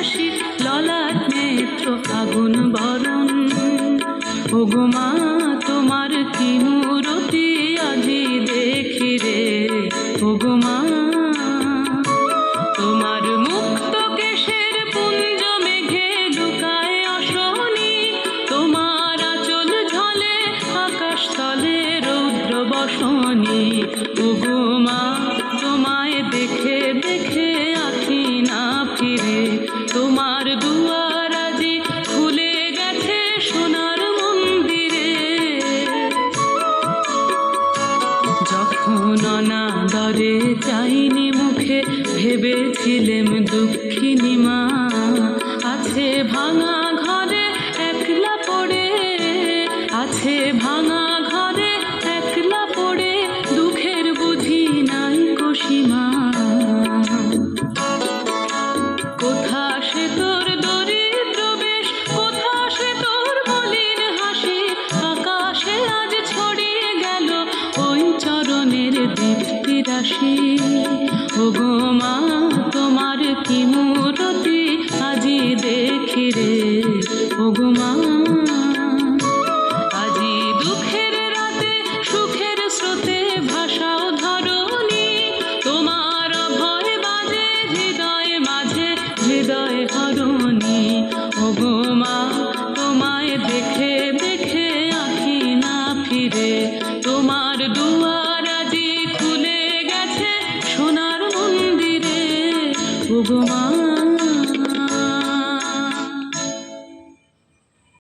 হাসি ললাট নেত্র আগুন বরণ। ওগো মা তোমার কি মূরতি আজি দেখি রে। ওগো মা তোমার মুক্ত কেশের পুঞ্জ মেঘে লুকায় অশনি। তোমার আঁচল ঝলে আকাশ তলে রৌদ্র বসনি। ওগো মা তোমায় দেখে দেখে আঁখি না ফিরে। তোমার দুয়ার আজি খুলে গেছে সোনার মন্দিরে। যখন অনাদরে চাইনি মুখে ভেবেছিলেম দুঃখিনী মা আছে ভাঙা ঘরে একলা পড়ে। আছে ভাঙা ঘরে একলা পড়ে দুঃখের বুঝি নাই সীমা। কোথা সে তোর দরিদ্র বেশ, কোথা সে তোর মলিন হাসি। আকাশে আজ ছড়িয়ে গেল ওই চরণের দীপ্তি রাশি। ওগো মা তোমার কি মূরতি আজি দেখি রে। ওগো মা আজি দুঃখের রাতে সুখের স্রোতে ভাষাও ধরণী। তোমার ভয় বাজে হৃদয় মাঝে হৃদয় হরণী। ওগো মা তোমায় দেখে দেখে আঁখি না ফিরে। তোমার দুয়ার আজি খুলে গেছে সোনার মন্দিরে। ওগো মা।